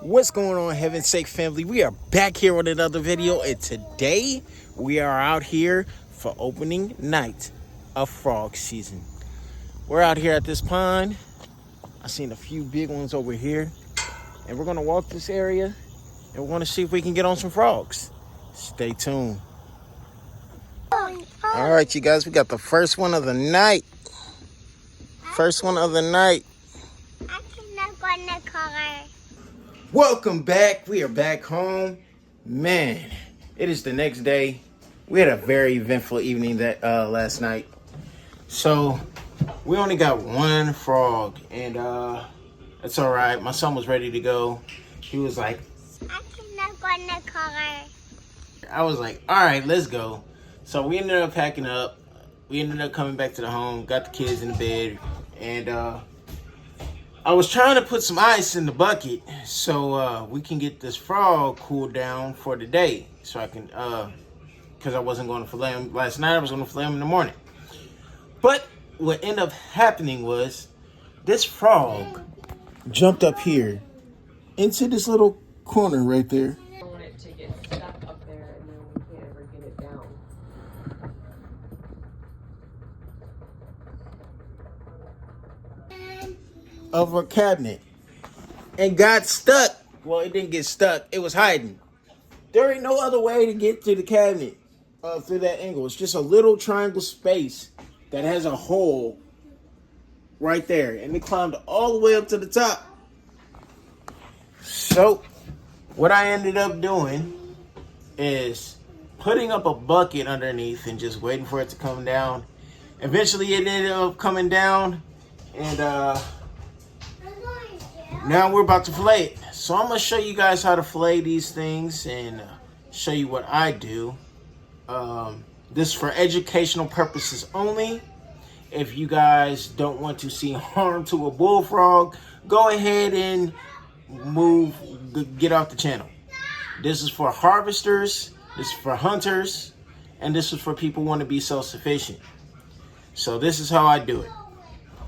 What's going on, heaven's sake family? We are back here with another video, and today we are out here for opening night of frog season. We're out here at this pond. I seen a few big ones over here, and we're gonna walk this area and we're gonna see if we can get on some frogs. Stay tuned. All right, you guys, we got the first one of the night. First one of the night. I cannot go in the car. Welcome back. We are back home. Man, it is the next day. We had a very eventful evening that last night. So we only got one frog, and it's all right. My son was ready to go. He was like, I cannot go in the car. I was like, all right, let's go. So we ended up packing up. We ended up coming back to the home, got the kids in the bed, and I was trying to put some ice in the bucket so we can get this frog cooled down for the day. So I can, because I wasn't going to fillet him last night. I was going to fillet him in the morning. But what ended up happening was this frog jumped up here into this little corner right there. I don't want it to get stuck up there and then we can't ever get it down. Of a cabinet and got stuck. Well, it didn't get stuck. It was hiding. There ain't no other way to get to the cabinet through that angle. It's just a little triangle space that has a hole right there. And it climbed all the way up to the top. So what I ended up doing is putting up a bucket underneath and just waiting for it to come down. Eventually it ended up coming down, and now we're about to fillet it. So I'm going to show you guys how to fillet these things and show you what I do. This is for educational purposes only. If you guys don't want to see harm to a bullfrog, go ahead and get off the channel. This is for harvesters, this is for hunters, and this is for people who want to be self-sufficient. So this is how I do it.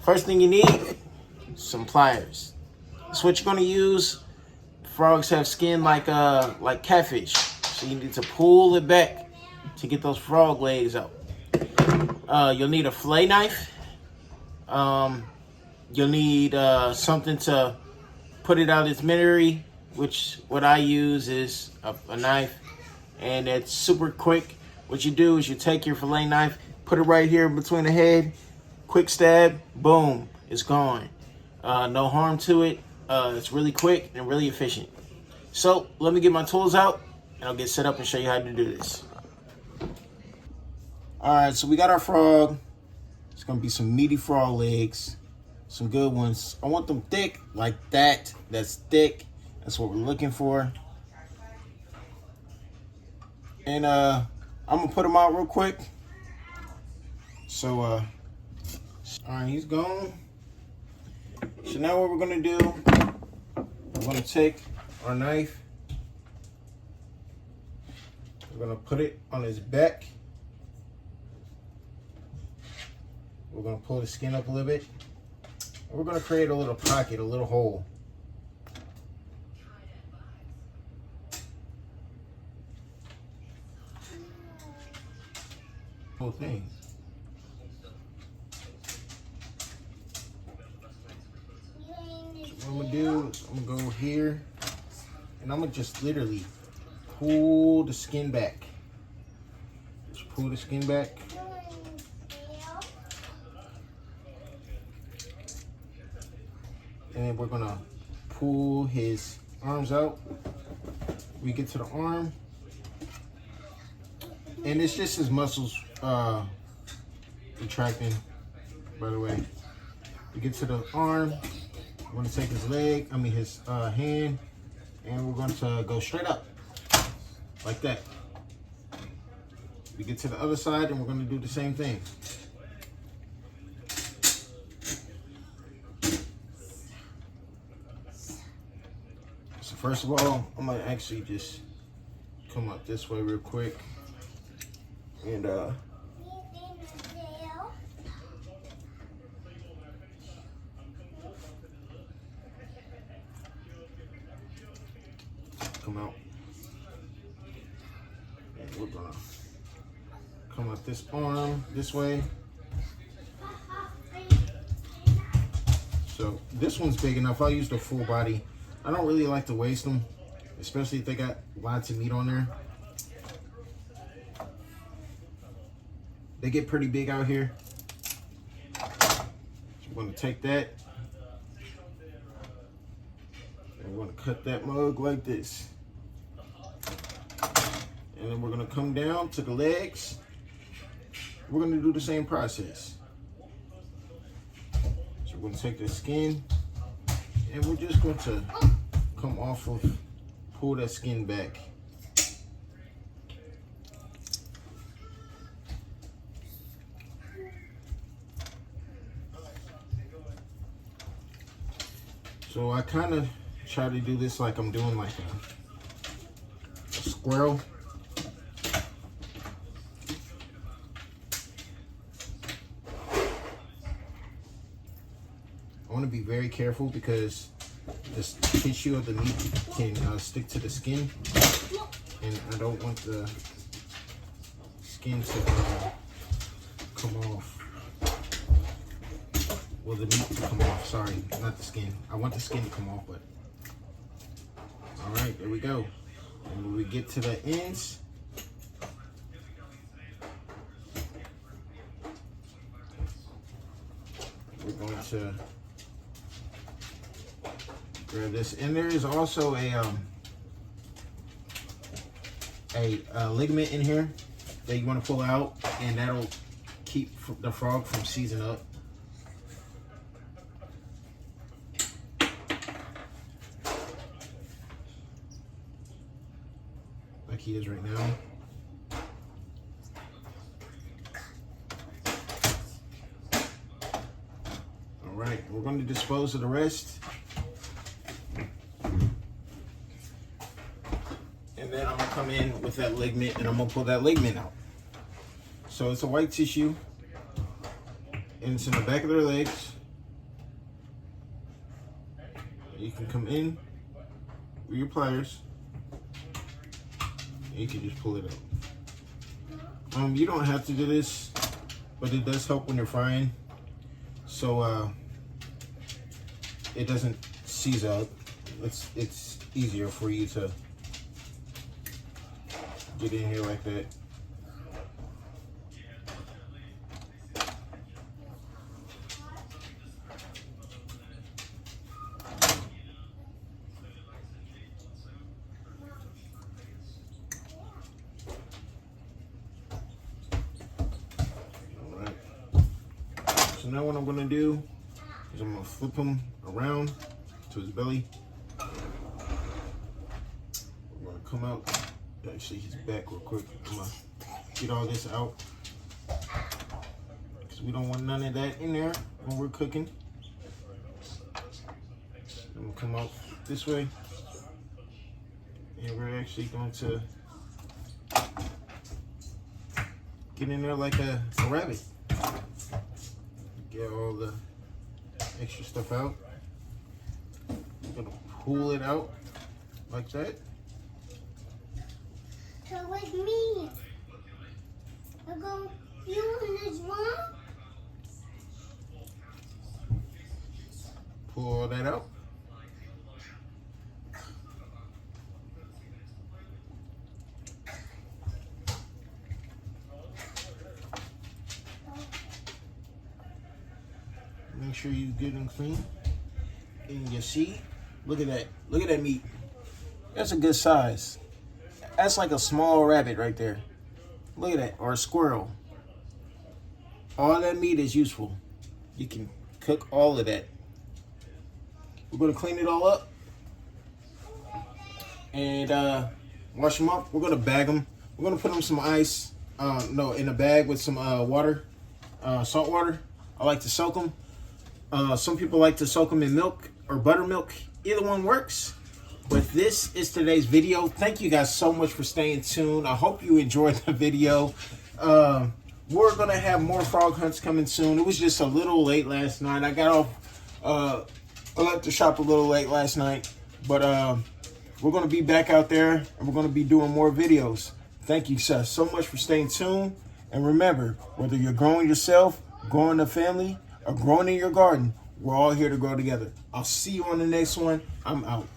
First thing you need, some pliers. That's what you're going to use. Frogs have skin like catfish, so you need to pull it back to get those frog legs out. You'll need a fillet knife. You'll need something to put it out its misery, which what I use is a knife, and it's super quick. What you do is you take your fillet knife, put it right here between the head, quick stab, boom, it's gone. No harm to it. It's really quick and really efficient. So let me get my tools out and I'll get set up and show you how to do this. All right, so we got our frog. It's gonna be some meaty frog legs, some good ones. I want them thick like that. That's thick. That's what we're looking for. And I'm gonna put them out real quick. So all right, he's gone. So now what we're gonna do, we're gonna take our knife, we're gonna put it on his back. We're gonna pull the skin up a little bit. And we're gonna create a little pocket, a little hole. Whole thing. What I'm gonna do is I'm gonna go here and I'm gonna just literally pull the skin back. Just pull the skin back. And then we're gonna pull his arms out. We get to the arm. And it's just his muscles retracting, by the way. We get to the arm. We're going to take his leg, his hand, and we're going to go straight up, like that. We get to the other side, and we're going to do the same thing. So first of all, I'm going to actually just come up this way real quick, and come out. And we're gonna come up this arm this way. So this one's big enough. I'll use the full body. I don't really like to waste them, especially if they got lots of meat on there. They get pretty big out here. So we're gonna take that. And we're gonna cut that mug like this. And then we're gonna come down to the legs. We're gonna do the same process. So we're gonna take the skin and we're just going to come off of, pull that skin back. So I kind of try to do this like I'm doing like a squirrel. I want to be very careful because this tissue of the meat can stick to the skin, and I don't want the skin to come off. Well, the meat to come off, sorry, not the skin. I want the skin to come off, but all right, there we go. And when we get to the ends, we're going to grab this. And there is also a ligament in here that you want to pull out, and that'll keep the frog from seizing up. Like he is right now. All right, we're going to dispose of the rest. And then I'm gonna come in with that ligament and I'm gonna pull that ligament out. So it's a white tissue and it's in the back of their legs. You can come in with your pliers and you can just pull it out. You don't have to do this, but it does help when you're frying. So it doesn't seize up. It's easier for you to get in here like that. All right. So now what I'm going to do is I'm going to flip him around to his belly. We're going to come out. Actually, he's back real quick. I'm gonna get all this out because we don't want none of that in there when we're cooking. I'm gonna come out this way, and we're actually going to get in there like a rabbit. Get all the extra stuff out. I'm gonna pull it out like that. So with me, I go, you on this one? Pull all that out. Make sure you're good and clean. And you see, look at that. Look at that meat. That's a good size. That's like a small rabbit right there. Look at that, or a squirrel. All that meat is useful. You can cook all of that. We're gonna clean it all up and wash them up. We're gonna bag them. We're gonna put them some ice. In a bag with some water, salt water. I like to soak them. Some people like to soak them in milk or buttermilk. Either one works. But this is today's video. Thank you guys so much for staying tuned. I hope you enjoyed the video. We're going to have more frog hunts coming soon. It was just a little late last night. I got off, I left the shop a little late last night. But we're going to be back out there and we're going to be doing more videos. Thank you, sir, so much for staying tuned. And remember, whether you're growing yourself, growing a family, or growing in your garden, we're all here to grow together. I'll see you on the next one. I'm out.